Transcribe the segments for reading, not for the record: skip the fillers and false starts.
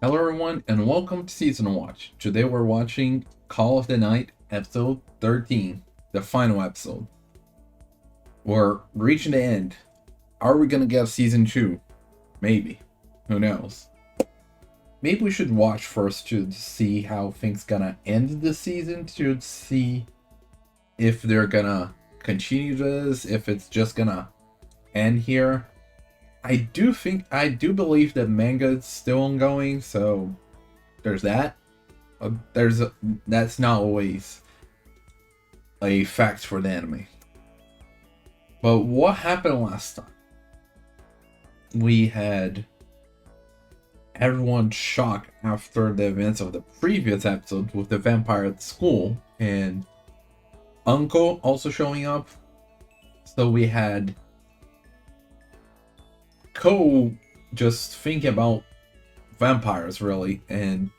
Hello everyone and welcome to Season Watch. Today we're watching Call of the Night episode 13, the final episode. We're reaching the end. Are we gonna get season 2? Maybe. Who knows? Maybe we should watch first to see how things gonna end this season, to see if they're gonna continue this, if it's just gonna end here. I do believe that manga is still ongoing, so there's that. That's not always a fact for the anime. But what happened last time? We had everyone shocked after the events of the previous episode with the vampire at school and Uncle also showing up. So we had Ko just thinking about vampires really, and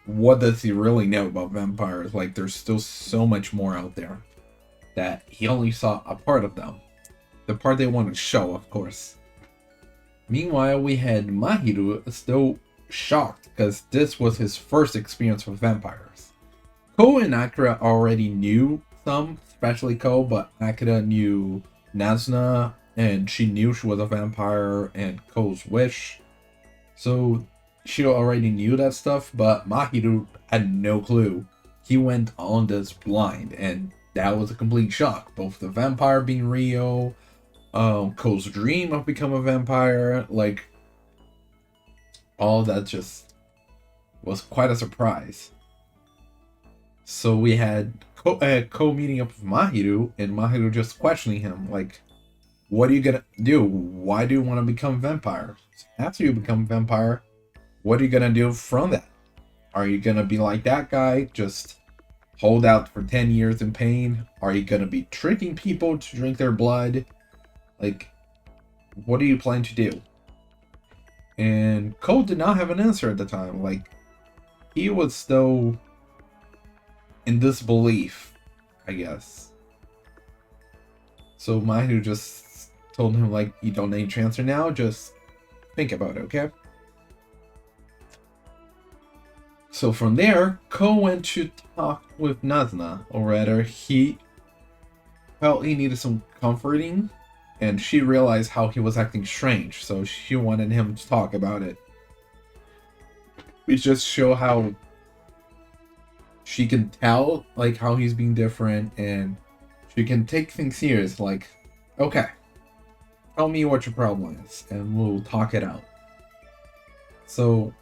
what does he really know about vampires? Like, there's still so much more out there that he only saw a part of them. The part they want to show, of course. Meanwhile, we had Mahiru still shocked because this was his first experience with vampires. Ko and Akira already knew some, especially Ko, but Akira knew Nazuna and she knew she was a vampire and Ko's wish. So she already knew that stuff, but Mahiru had no clue. He went on this blind, and that was a complete shock. Both the vampire being real, Ko's dream of becoming a vampire, like, all that just was quite a surprise. So we had Ko meeting up with Mahiru, and Mahiru just questioning him, like, what are you gonna do? Why do you want to become a vampire? After you become a vampire, what are you gonna do from that? Are you gonna be like that guy, just hold out for 10 years in pain? Are you gonna be tricking people to drink their blood? Like, what do you plan to do? And Cole did not have an answer at the time. Like, he was still in disbelief, I guess. So Mahiru just told him, like, you don't need to answer now, just think about it, okay? So from there, Ko went to talk with Nazuna, or rather, he felt he needed some comforting, and she realized how he was acting strange, so she wanted him to talk about it. We just show how she can tell, like, how he's being different, and she can take things serious, like, okay, tell me what your problem is, and we'll talk it out. So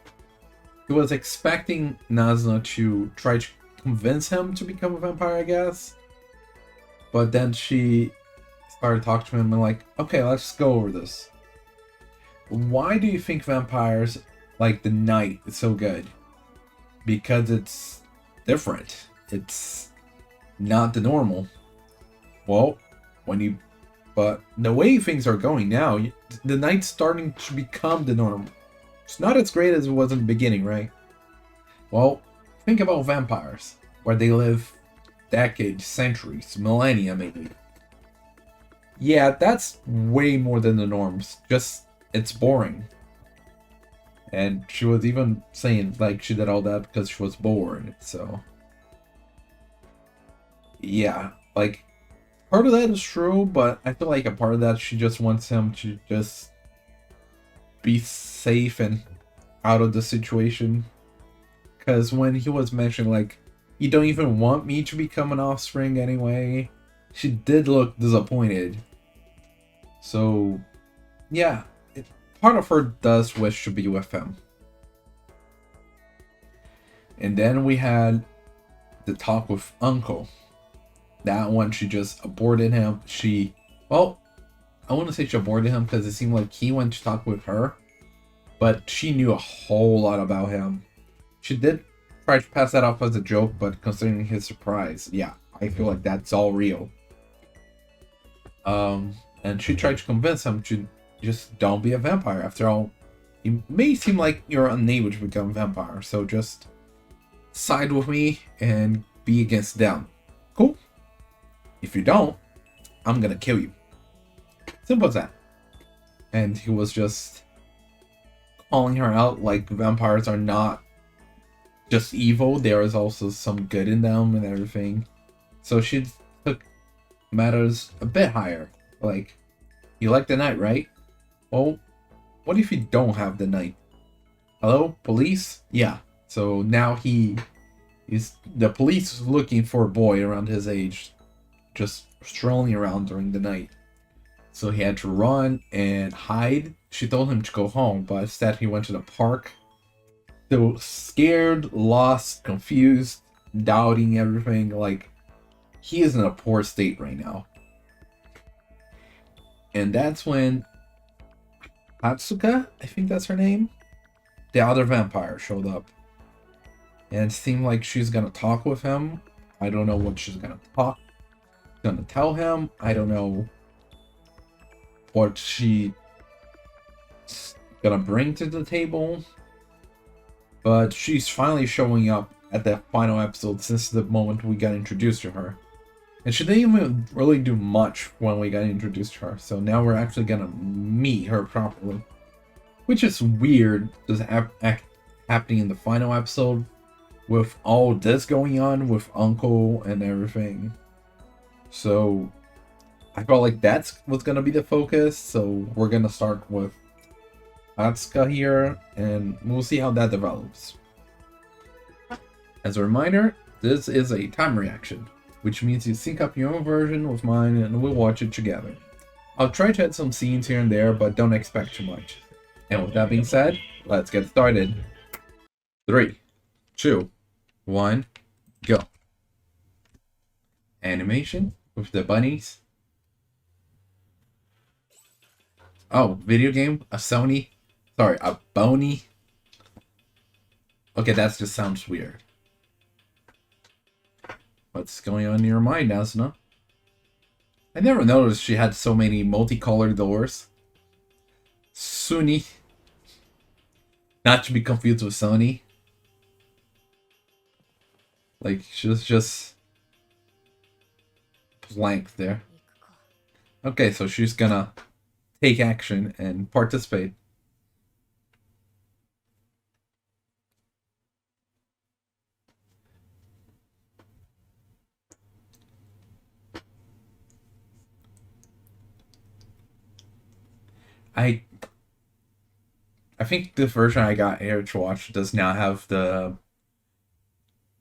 he was expecting Nazuna to try to convince him to become a vampire, I guess. But then she started talking to him and like, okay, let's go over this. Why do you think vampires like the night is so good? Because it's different. It's not the normal. Well, but the way things are going now, the night's starting to become the normal. It's not as great as it was in the beginning, right? Well, think about vampires, where they live decades, centuries, millennia maybe. Yeah, that's way more than the norms. Just, it's boring. And she was even saying, like, she did all that because she was bored, so. Yeah, like, part of that is true, but I feel like a part of that, she just wants him to just be safe and out of the situation. Because when he was mentioning, like, you don't even want me to become an offspring anyway, she did look disappointed. So, yeah, part of her does wish to be with him. And then we had the talk with Uncle. That one, she just aborted him. Well, I want to say she aborted him because it seemed like he went to talk with her. But she knew a whole lot about him. She did try to pass that off as a joke, but considering his surprise, yeah, I feel like that's all real. And she tried to convince him to just don't be a vampire. After all, it may seem like you're unable to become a vampire, so just side with me and be against them. Cool? If you don't, I'm gonna kill you. Simple as that. And he was just calling her out like vampires are not just evil, there is also some good in them and everything. So she took matters a bit higher. Like, you like the night, right? Well, what if you don't have the night? Hello, police? Yeah. So now the police is looking for a boy around his age, just strolling around during the night. So he had to run and hide. She told him to go home, but instead he went to the park. So scared, lost, confused, doubting everything. Like, he is in a poor state right now. And that's when Hatsuka, I think that's her name, the other vampire, showed up. And it seemed like she's gonna talk with him. I don't know what she's gonna tell him. I don't know what she's gonna bring to the table. But she's finally showing up at the final episode since the moment we got introduced to her. And she didn't even really do much when we got introduced to her. So now we're actually gonna meet her properly. Which is weird, just happening in the final episode. With all this going on with Uncle and everything. So I felt like that's what's gonna be the focus. So we're gonna start with Hatsuka here, and we'll see how that develops. As a reminder, this is a time reaction, which means you sync up your own version with mine and we'll watch it together. I'll try to add some scenes here and there, but don't expect too much. And with that being said, let's get started. 3, 2, 1, go. Animation with the bunnies. Oh, video game? A Sony? Sorry, a Bony? Okay, that just sounds weird. What's going on in your mind, Nazuna? I never noticed she had so many multicolored doors. Suni. Not to be confused with Sony. Like, she was just blank there. Okay, so she's gonna take action and participate. I think the version I got here to watch does not have the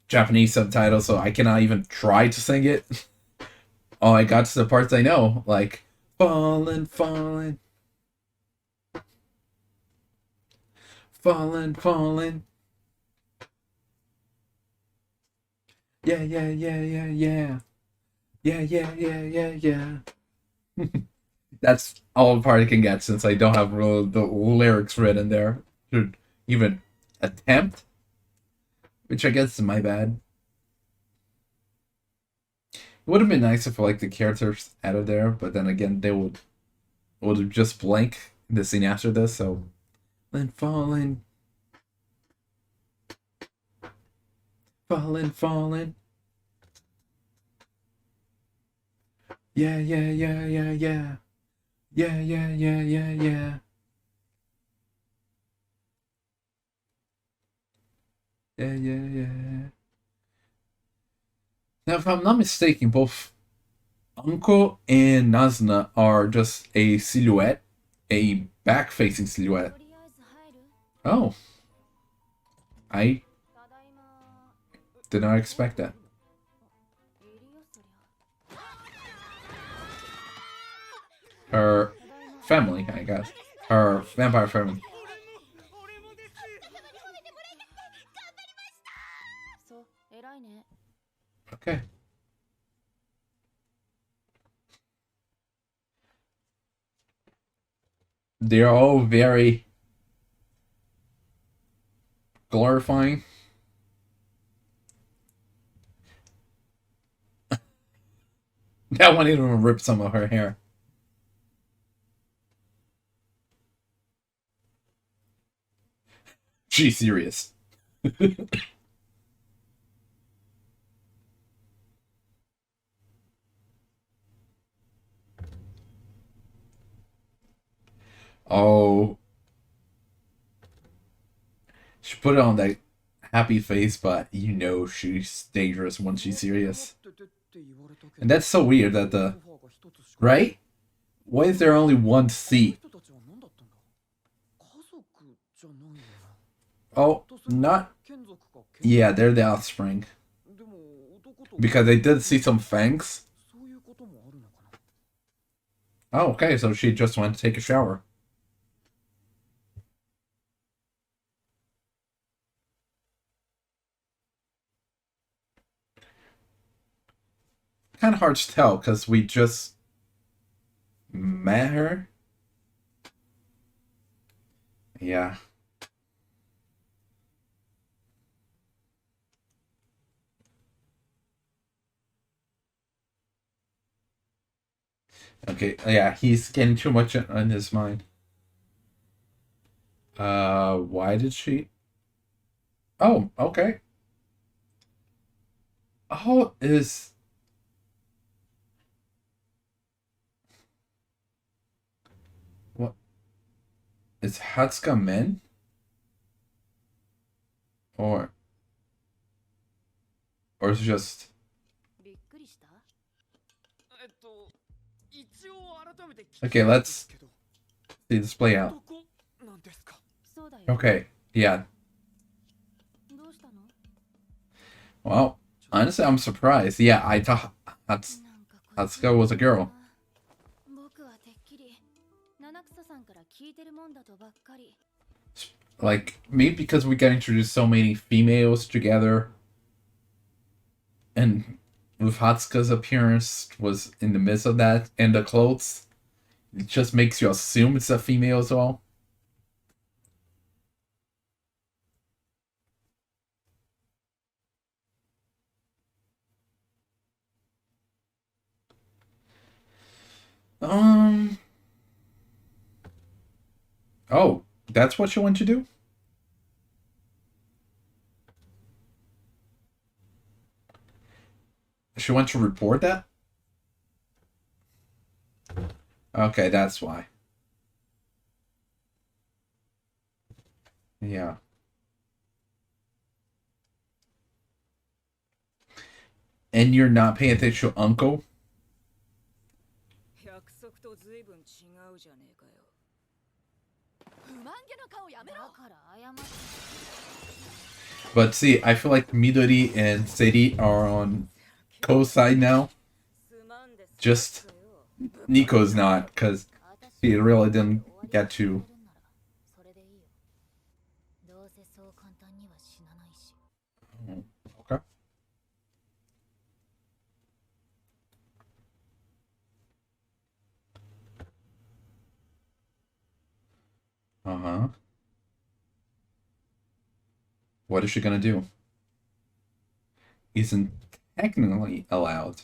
Japanese subtitles, so I cannot even try to sing it. Oh, I got to the parts I know, like falling, falling, falling, falling. Yeah, yeah, yeah, yeah, yeah. Yeah, yeah, yeah, yeah, yeah. That's all the part I can get since I don't have really the lyrics written there to even attempt, which I guess is my bad. It would have been nice if like the characters added there, but then again they would just blank the scene after this. So then falling, falling, falling. Yeah, yeah, yeah, yeah, yeah. Yeah, yeah, yeah, yeah, yeah. Yeah, yeah, yeah. Now, if I'm not mistaken, both Uncle and Nazuna are just a silhouette, a back-facing silhouette. Oh, I did not expect that. Her family, I guess. Her vampire family. Okay. They're all very glorifying. That one even ripped some of her hair. She's serious. Oh, She put it on that happy face, but you know she's dangerous when she's serious. And that's so weird that the... Right? Why is there only one seat? Oh, not... Yeah, they're the offspring. Because they did see some fangs. Oh, okay, so she just went to take a shower. Kind of hard to tell, because we just met her. Yeah. Okay, yeah, he's getting too much on his mind. Why did she? Oh, okay. Oh, is... What? Is Hatsuka men? Or... Or is it just... Okay, let's see this play out. Okay, yeah. Well, honestly, I'm surprised. Yeah, I thought Hatsuka was a girl. Like, maybe because we got introduced so many females together, and with Hatsuka's appearance was in the midst of that, and the clothes, it just makes you assume it's a female as well. Um. Oh, that's what you want to do? She wants to report that? Okay, that's why. Yeah. And you're not paying attention to Uncle? But see, I feel like Midori and Seri are on Ko's side now. Just Niko's not, because he really didn't get to. Okay. Uh-huh. What is she gonna do? Isn't technically allowed.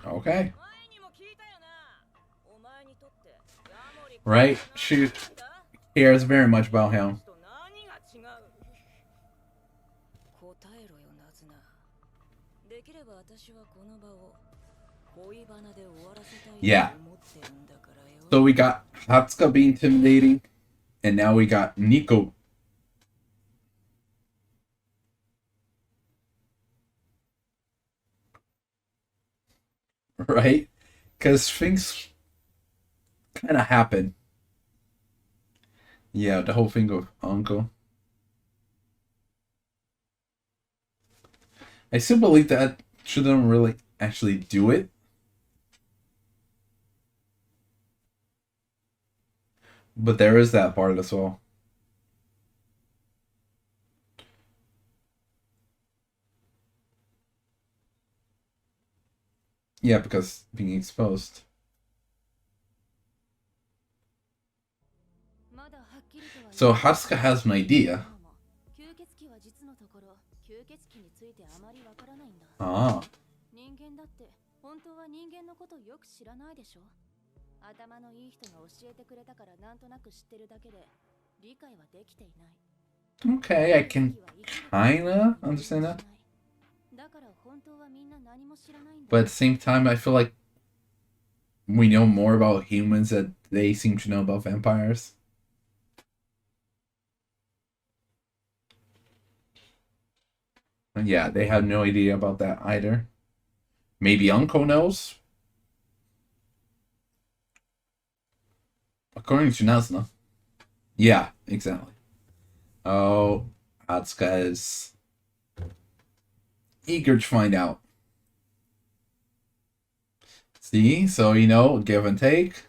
Okay. Right? She cares very much about him. Yeah. So we got Hatsuka being intimidating, and now we got Niko. Right? Because things kind of happen. Yeah, the whole thing of Uncle. I still believe that shouldn't really actually do it. But there is that part as well. Yeah, because being exposed. So Hatsuka has an idea. Ah. Okay, I can kinda understand that. But at the same time, I feel like we know more about humans that they seem to know about vampires. And yeah, they have no idea about that either. Maybe Uncle knows? According to Nazuna. Yeah, exactly. Oh, Hatsuka is eager to find out. See? So, give and take.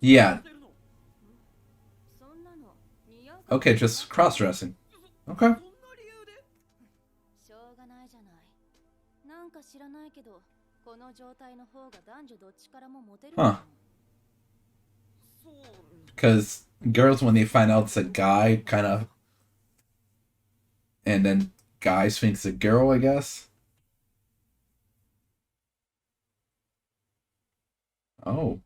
Yeah. Okay, just cross-dressing. Okay. Huh. Because girls, when they find out it's a guy, kind of... And then guys think it's a girl, I guess. Oh.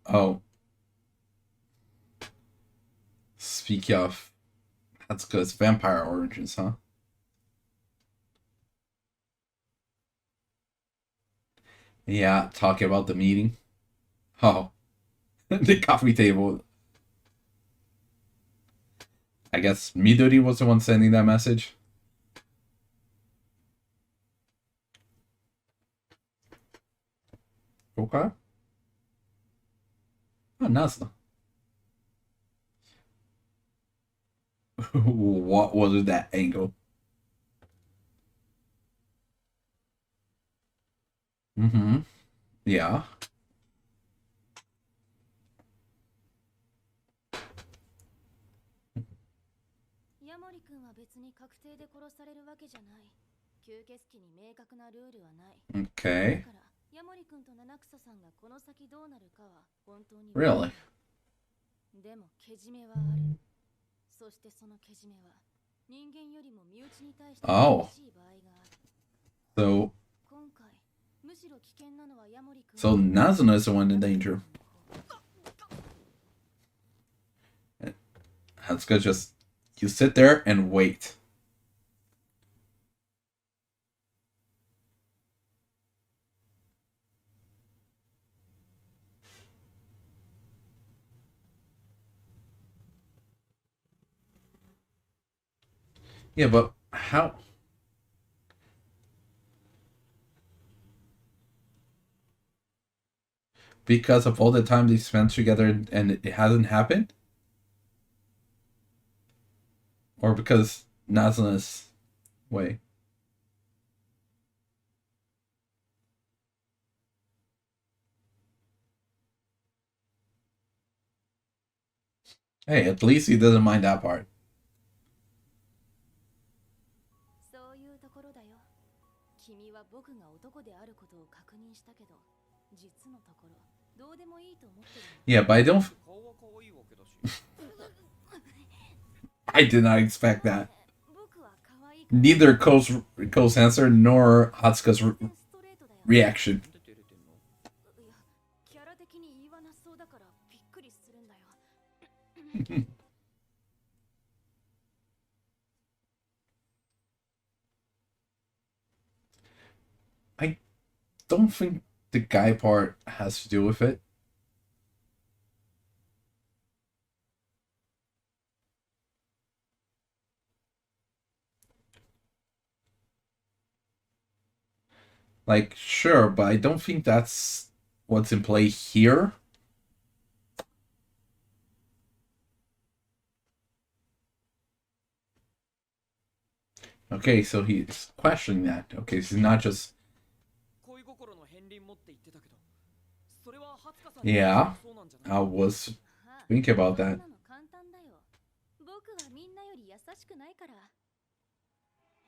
Oh. Speaking of, that's good. It's vampire origins, huh? Yeah, talking about the meeting. Oh. The coffee table. I guess Midori was the one sending that message. Okay. Oh, Nazuna. What was that angle? Mm-hmm. Yeah. Okay. Really? Oh. So Nazuna is the one in danger. Hatsuka just... You sit there and wait. Yeah, but how... Because of all the time they spent together and it hasn't happened? Or because Nazuna's way? Hey, at least he doesn't mind that part. Yeah, but I don't... I did not expect that. Neither Ko's answer nor Hatsuka's reaction. I don't think the guy part has to do with it. Like, sure, but I don't think that's what's in play here. Okay, so he's questioning that. Okay, so he's not just... Yeah, I was thinking about that. しくないから。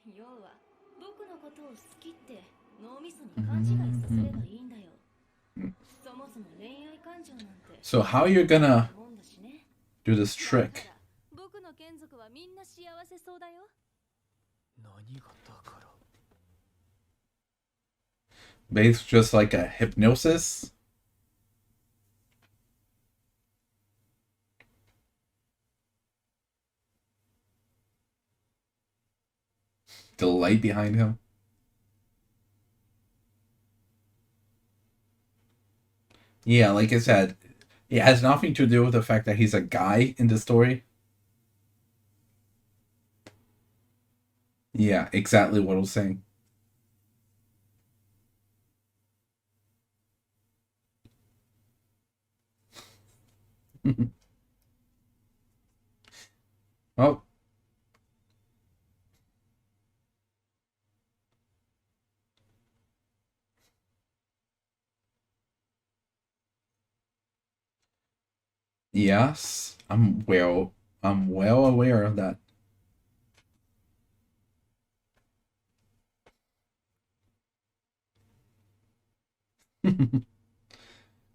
要は僕のことを好きって脳みそに勘違いさせればいいんだよ。そもそも恋愛感情なんて。So how are you gonna do this trick? 僕の眷属はみんな幸せそうだよ。何がだから。Based just like a hypnosis? The light behind him? Yeah, like I said, it has nothing to do with the fact that he's a guy in the story. Yeah, exactly what I was saying. Oh. Yes, I'm well aware of that.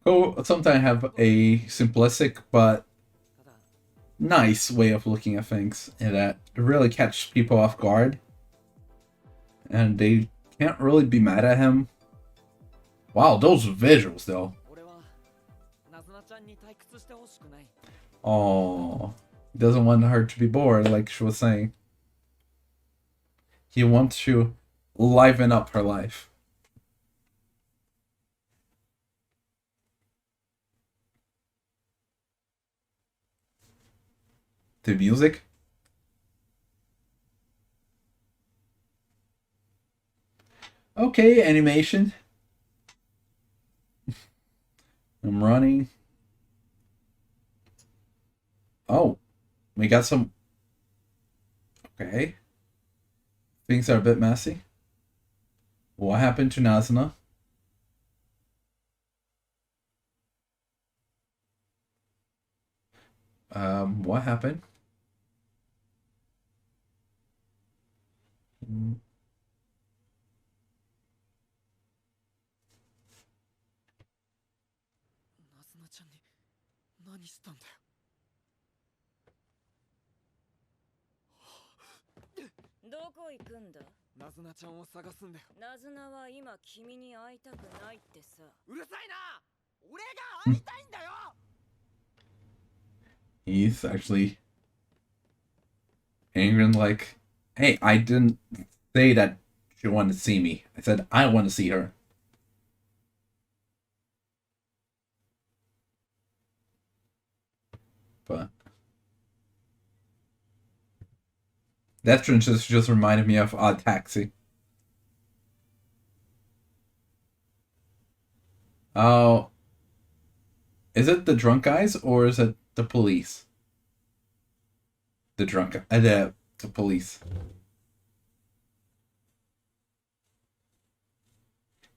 Oh, sometimes have a simplistic but nice way of looking at things and that really catch people off guard. And they can't really be mad at him. Wow, those visuals though. Oh, he doesn't want her to be bored, like she was saying. He wants to liven up her life. The music? Okay, animation. I'm running. Oh, we got some. Okay. Things are a bit messy. What happened to Nazuna? What happened? He's actually angry and like, hey, I didn't say that she wanted to see me. I said I want to see her. But that just reminded me of Odd Taxi. Oh, is it the drunk guys or is it the police? The drunk, the police.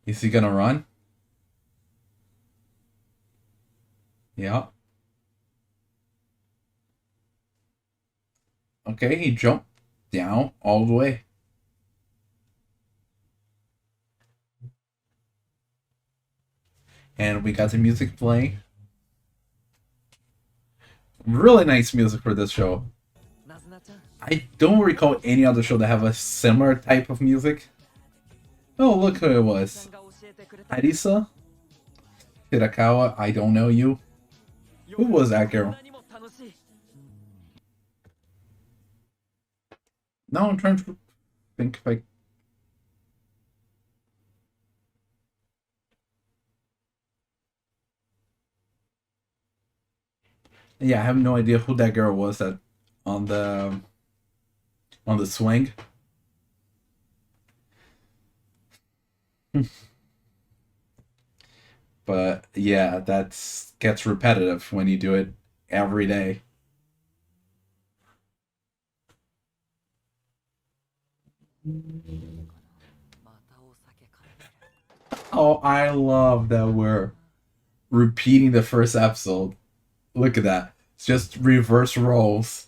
Is he gonna run? Yeah. Okay, he jumped down all the way. And we got the music playing. Really nice music for this show. I don't recall any other show that have a similar type of music. Oh, look who it was. Arisa? Hirakawa, I don't know you. Who was that girl? Now I'm trying to think if I... Yeah, I have no idea who that girl was that on the swing. But yeah, that gets repetitive when you do it every day. Oh, I love that we're repeating the first episode. Look at that. It's just reverse roles.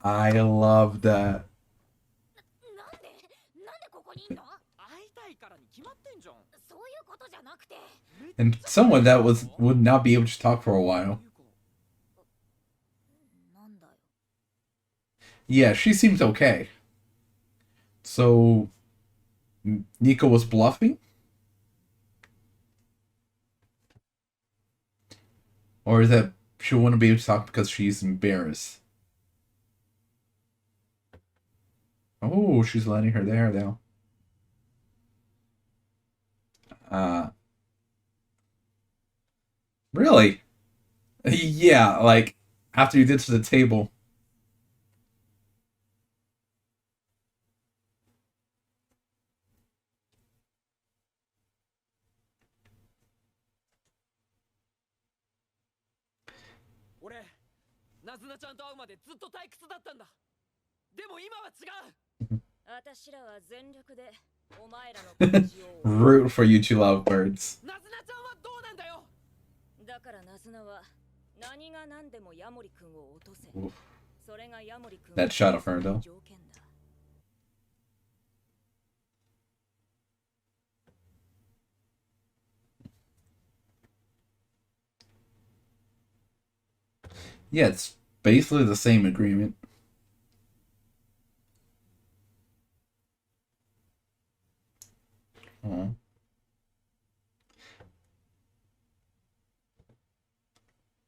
I love that. なんでここにいんの？会いたいからに決まってんじゃん。そういうことじゃなくて。 And someone that would not be able to talk for a while. なんだよ。 Yeah, she seems okay. So, Niko was bluffing? Or is that she wouldn't be able to talk because she's embarrassed? Oh, she's letting her there, though. Really? Yeah, like, after you did to the table. 俺、ナズナちゃんと会うまでずっと退屈だったんだ。でも今は違う。私らは全力でお前らの感じを Root for you two lovebirds. ナズナちゃんはどうなんだよ。だからナズナは何が何でもヤモリ君を落とせ。 Oof. それがヤモリ君 That shot of her, though. 条件だ。 Yeah, it's basically the same agreement. Oh.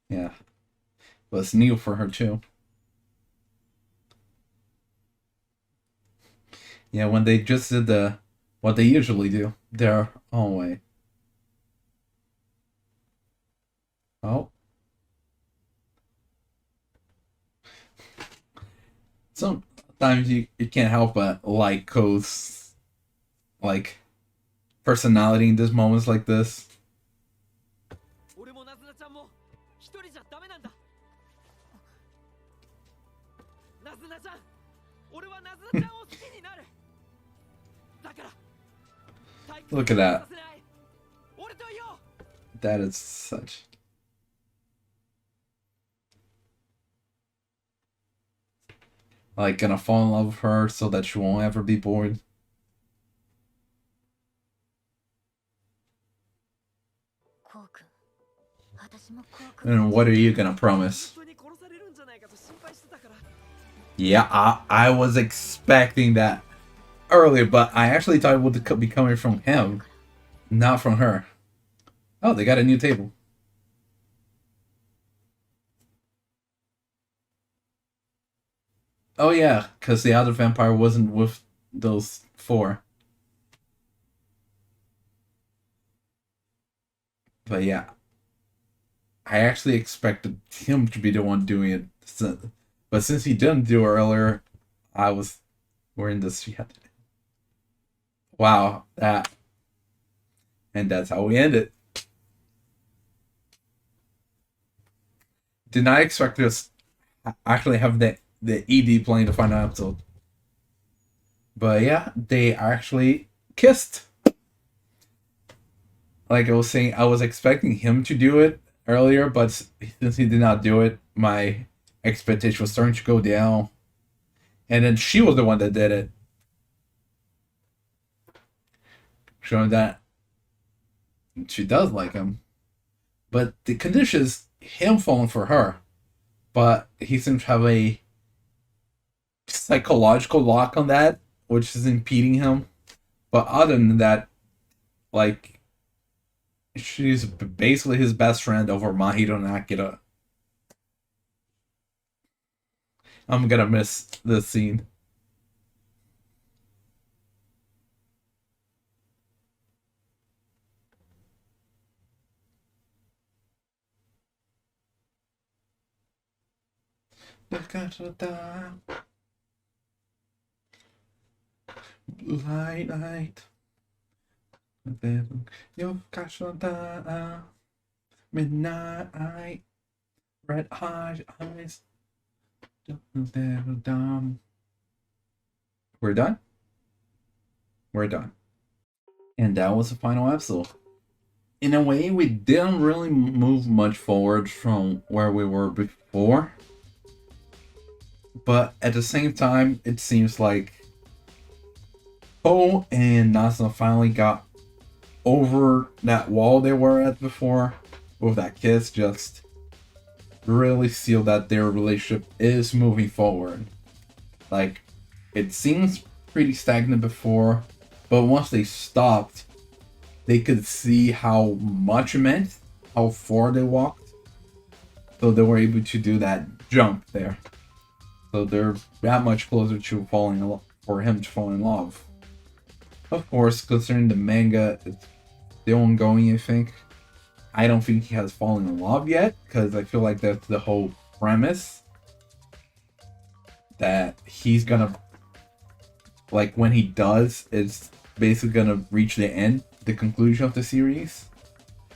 Yeah. But it's new for her, too. Yeah, when they just did what they usually do, their own way. Oh. Sometimes you can't help but like Ko's like personality in these moments like this. 俺もナズナちゃんも一人じゃダメなんだ。ナズナちゃん、俺はナズナちゃんを好きになる。だから。 Look at that. させない。俺といよう。 That is such. Like, gonna fall in love with her so that she won't ever be bored. コウ君、私もコウ君。 And what are you gonna promise? 本当に殺されるんじゃないかと心配してたから。 Yeah, I was expecting that earlier, but I actually thought it would be coming from him, not from her. Oh, they got a new table. Oh yeah, because the other vampire wasn't with those four. But yeah, I actually expected him to be the one doing it. But since he didn't do it earlier, we're in this yet. Wow, that. And that's how we end it. Did not expect us actually have the ED playing the final episode. But yeah, they actually kissed. Like I was saying, I was expecting him to do it earlier, but since he did not do it, my expectation was starting to go down. And then she was the one that did it. Showing that she does like him. But the condition is him falling for her. But he seems to have a psychological lock on that, which is impeding him. But other than that, like, she's basically his best friend over Mahito and Akira. I'm gonna miss this scene. Light. Midnight. Red hot eyes. We're done? We're done. And that was the final episode. In a way, we didn't really move much forward from where we were before. But at the same time, it seems like Ko and Nazuna finally got over that wall they were at before with that kiss. Just really feel that their relationship is moving forward. Like, it seems pretty stagnant before, but once they stopped, they could see how much it meant, how far they walked. So they were able to do that jump there. So they're that much closer to falling in love, for him to fall in love. Of course, considering the manga, it's still ongoing, I think. I don't think he has fallen in love yet, because I feel like that's the whole premise. That he's gonna, like, when he does, it's basically gonna reach the end, the conclusion of the series.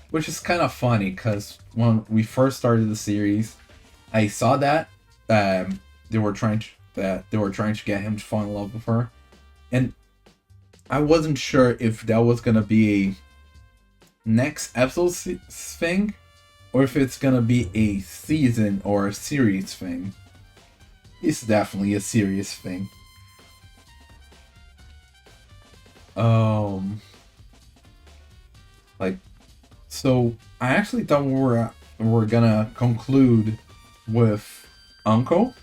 Which is kind of funny, because when we first started the series, I saw that they were trying to get him to fall in love with her, and I wasn't sure if that was gonna be a next episode thing, or if it's gonna be a season or a series thing. It's definitely a serious thing. Like, so I actually thought we were gonna conclude with Uncle,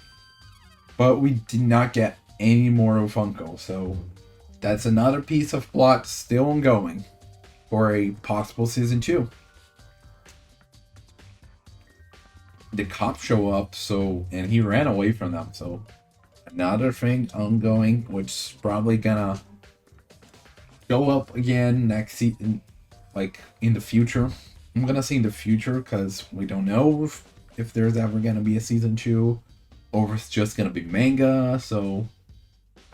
but we did not get any more of Uncle. So that's another piece of plot still ongoing for a possible season 2. The cops show up, and he ran away from them, so another thing ongoing, which is probably gonna show up again next season, like in the future. I'm gonna say in the future because we don't know if there's ever gonna be a season 2, or if it's just gonna be manga. So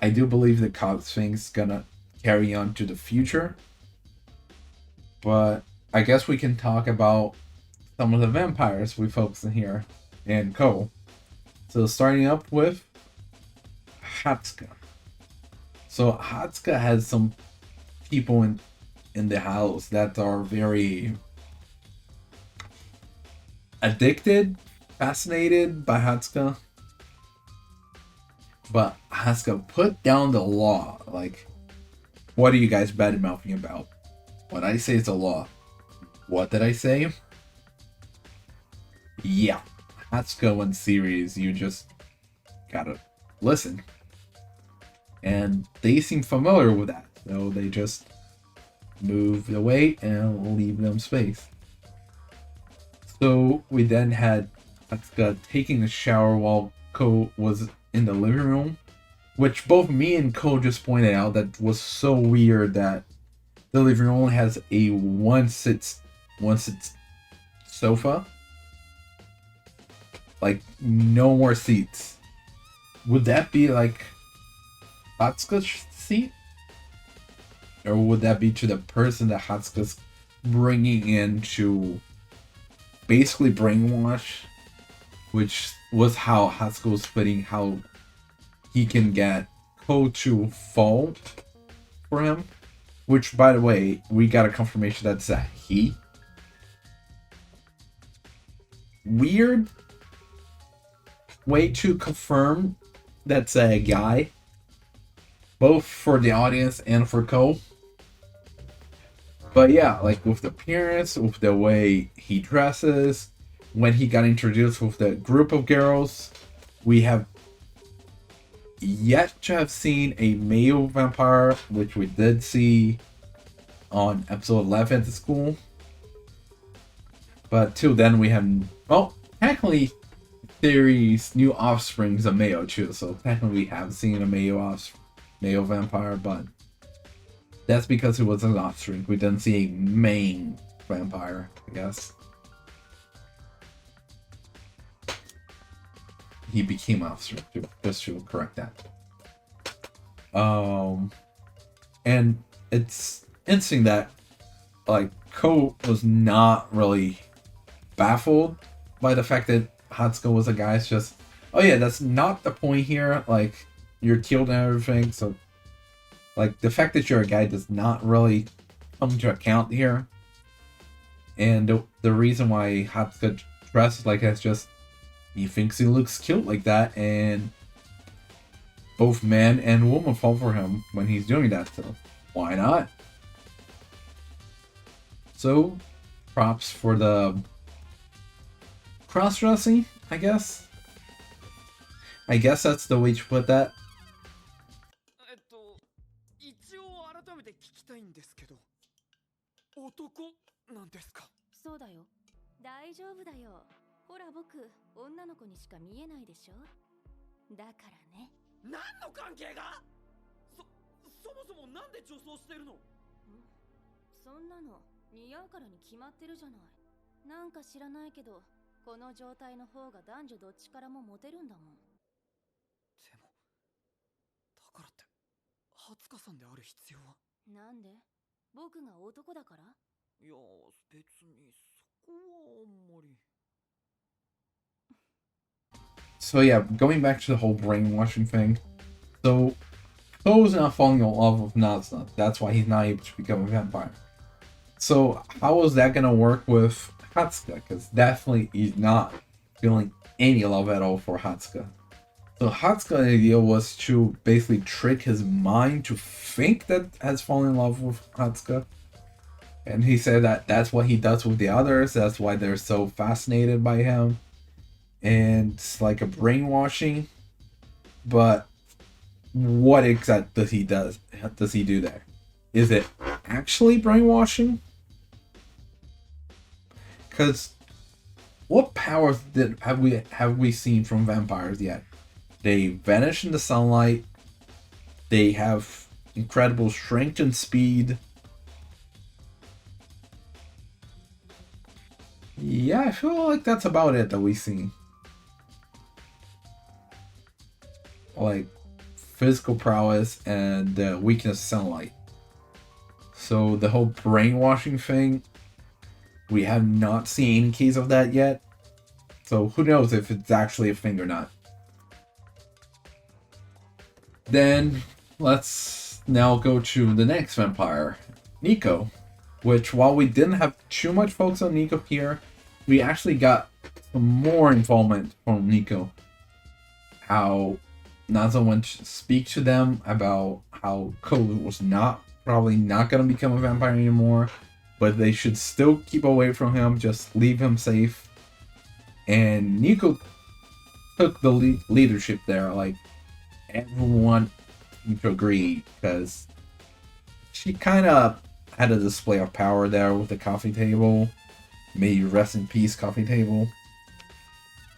I do believe the cops thing's gonna carry on to the future. But I guess we can talk about some of the vampires we focus on here and Ko. So starting up with Hatsuka. So Hatsuka has some people in the house that are very addicted, fascinated by Hatsuka. But Hatsuka put down the law. Like, what are you guys bad mouthing about? What I say is a law. What did I say? Yeah, Hatsuka one series, you just gotta listen. And they seem familiar with that, so they just move away and leave them space. So we then had Hatsuka taking a shower while Ko was in the living room, which both me and Ko just pointed out that was so weird that the living room only has a one sit sofa. Like, no more seats. Would that be like Hatsuka's seat? Or would that be to the person that Hatsuka's bringing in to basically brainwash? Which was how Hatsuka was putting how he can get Ko to fall for him. Which, by the way, we got a confirmation that's a he. Weird way to confirm that's a guy, both for the audience and for Ko. But yeah, like with the appearance, with the way he dresses, when he got introduced with the group of girls, we have yet to have seen a male vampire, which we did see on episode 11 at the school. But till then we have, well, technically Theory's new offspring is a male too, so technically we have seen a male vampire, but that's because it was an offspring. We didn't see a main vampire, I guess. He became offspring, just to correct that. And it's interesting that, like, Ko was not really baffled by the fact that Hatsuka was a guy. It's just, oh yeah, that's not the point here. Like, you're killed and everything, so, like, the fact that you're a guy does not really come into account here. And the reason why Hatsuka dresses like that's just he thinks he looks cute like that, and both man and woman fall for him when he's doing that, so why not? So, props for the cross-dressing, I guess. I guess that's the way to put that. 一応改めて聞きたいんですけど、男なんですか？そうだよ。大丈夫だよ。ほら僕、女の子にしか見えないでしょ。だからね。何の関係が？そもそもなんで女装してるの？そんなの似合うからに決まってるじゃない。なんか知らないけど、この状態の方が男女どっちからもモテるんだもん。でも、だからって初香さんである必要は？なんで？僕が男だから？いや、別にそこはあんまり。So yeah, going back to the whole brainwashing thing. So, Ko's not falling in love with Nazuna. That's why he's not able to become a vampire. So, how is that gonna work with Hatsuka? Because definitely he's not feeling any love at all for Hatsuka. So, Hatsuka's idea was to basically trick his mind to think that has fallen in love with Hatsuka. And he said that that's what he does with the others. That's why they're so fascinated by him. And it's like a brainwashing. But what exactly does he do there? Is it actually brainwashing? Because what powers have we seen from vampires yet? They vanish in the sunlight. They have incredible strength and speed. Yeah, I feel like that's about it that we've seen. Like physical prowess and the weakness of sunlight. So the whole brainwashing thing, we have not seen any case of that yet. So who knows if it's actually a thing or not. Then let's now go to the next vampire, Niko. Which, while we didn't have too much focus on Niko here, we actually got some more involvement from Niko. How Nazuna went to speak to them about how Ko was probably not going to become a vampire anymore, but they should still keep away from him, just leave him safe. And Niko took the leadership there, like everyone seemed to agree, because she kind of had a display of power there with the coffee table. May you rest in peace coffee table.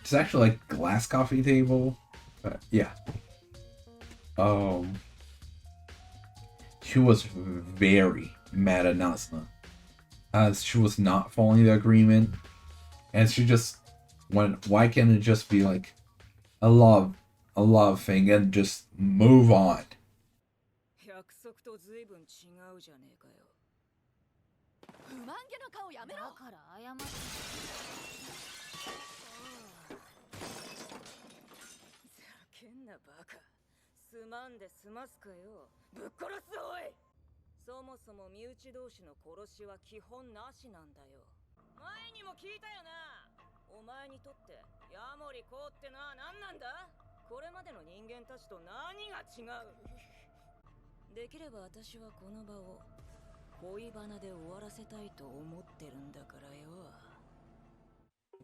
It's actually like glass coffee table. But yeah. She was very mad at Nazuna, as she was not following the agreement, and she just went, why can't it just be like a love thing and just move on? 約束と随分違うじゃねえかよ。不満げな顔やめろ。だから謝って。ざけんなバカ。すまんで済ますかよ。ぶっ殺すおい。そもそも身内同士の殺しは基本なしなんだよ。前にも聞いたよな。お前にとってヤモリコってのは何なんだ？これまでの人間たちと何が違う？できれば私はこの場を恋バナで終わらせたいと思ってるんだからよ。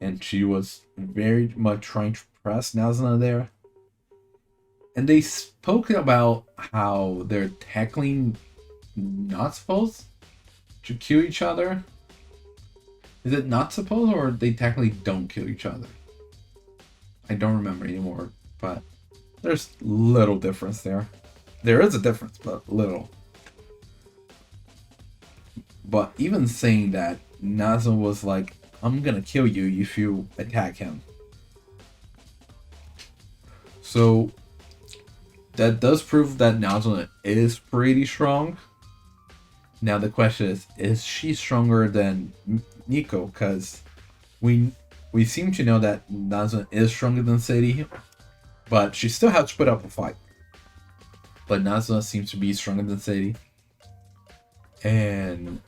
And she was very much trying to press Nazuna there. And they spoke about how they're technically not supposed to kill each other. Is it not supposed, or they technically don't kill each other? I don't remember anymore, but there's little difference there. There is a difference, but little. But even saying that, Nazuna was like, I'm gonna kill you if you attack him. So that does prove that Nazuna is pretty strong. Now the question is she stronger than Niko? Because we seem to know that Nazuna is stronger than Sadie, but she still has to put up a fight. But Nazuna seems to be stronger than Sadie. And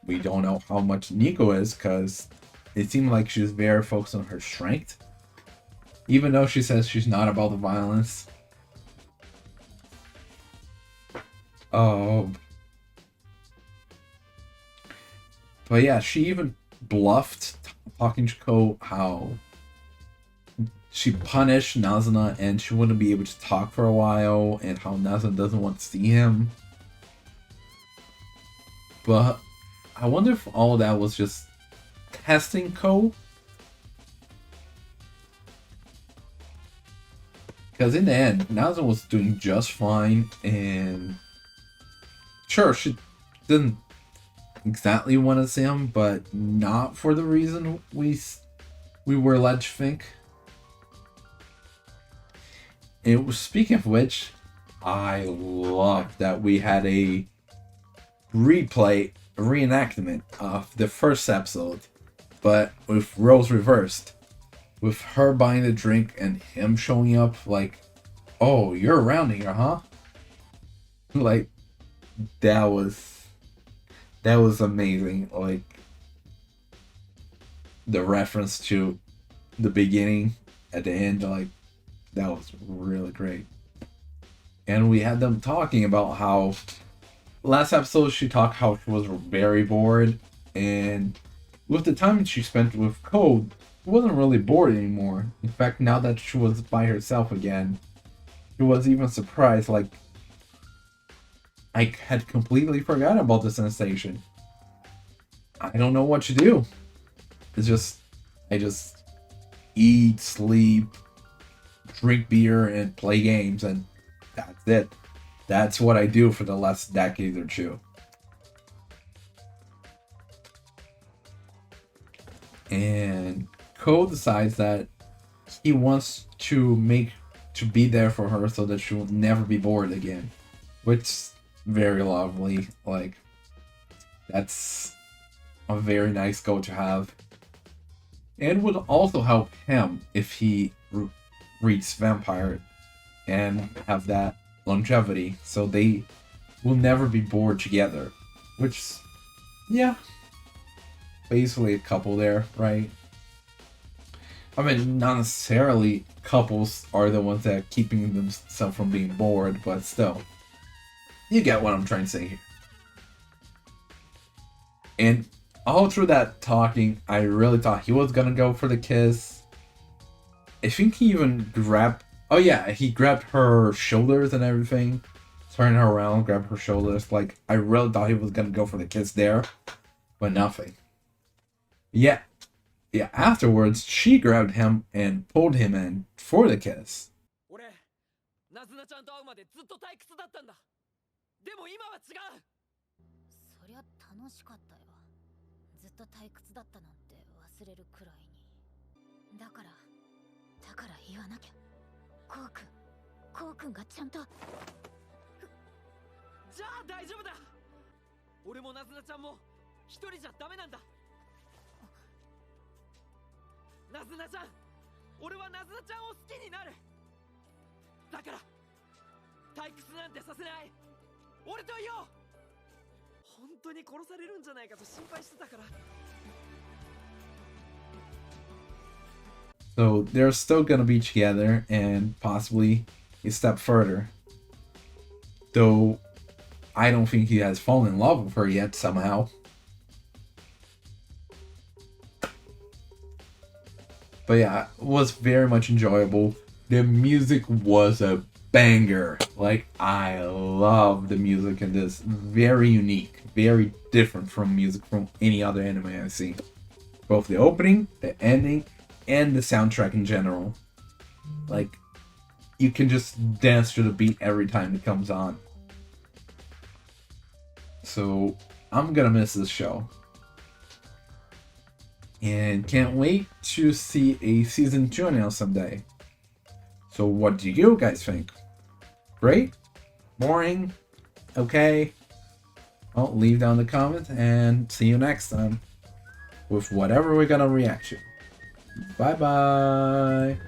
we don't know how much Niko is, because it seemed like she's very focused on her strength. Even though she says she's not about the violence. Um, but yeah, she even bluffed talking to Ko how she punished Nazuna and she wouldn't be able to talk for a while, and how Nazuna doesn't want to see him. But I wonder if all that was just testing Ko. Because in the end, Nazuna was doing just fine, and sure, she didn't exactly want to see him, but not for the reason we were led to think. And speaking of which, I love that we had a reenactment of the first episode, but with roles reversed. With her buying the drink and him showing up like, oh, you're around here, huh? Like, that was amazing. Like, the reference to the beginning at the end, like, that was really great. And we had them talking about how last episode she talked how she was very bored, and with the time she spent with Ko, she wasn't really bored anymore. In fact, now that she was by herself again, she was even surprised, like, I had completely forgotten about the sensation. I don't know what to do. It's just, I just eat, sleep, drink beer, and play games, and that's it. That's what I do for the last decade or two. And Ko decides that he wants to be there for her so that she will never be bored again, which is very lovely. Like, that's a very nice goal to have, and would also help him if he reads vampire and have that longevity, so they will never be bored together. Which, yeah, basically a couple there, right? I mean, not necessarily couples are the ones that are keeping themselves from being bored, but still, you get what I'm trying to say here. And all through that talking, I really thought he was gonna go for the kiss. I think he even grabbed, oh yeah, he grabbed her shoulders and everything, turning her around, grabbed her shoulders. Like, I really thought he was gonna go for the kiss there, but nothing. Yeah, afterwards, she grabbed him and pulled him in for the kiss. 俺ナズナちゃんと会うまでずっと退屈だったんだ。でも今は違う。そりゃ楽しかったよ。ずっと退屈だったなんて忘れるくらいに。だから言わなきゃ。こうくんがちゃんと。じゃあ大丈夫だ。俺もナズナちゃんも一人じゃダメなんだ。ナズナちゃん、俺はナズナちゃんを好きになる。だから退屈なんてさせない。俺といよう。本当に殺されるんじゃないかと心配してたから。 So they're still gonna be together and possibly a step further. Though I don't think he has fallen in love with her yet somehow. But yeah, it was very much enjoyable. The music was a banger. Like, I love the music in this. Very unique, very different from music from any other anime I've seen. Both the opening, the ending, and the soundtrack in general. Like, you can just dance to the beat every time it comes on. So, I'm gonna miss this show. And can't wait to see a season 2 announced someday. So what do you guys think? Great? Boring? Okay? Well, leave down the comments and see you next time with whatever we're gonna react to. Bye bye!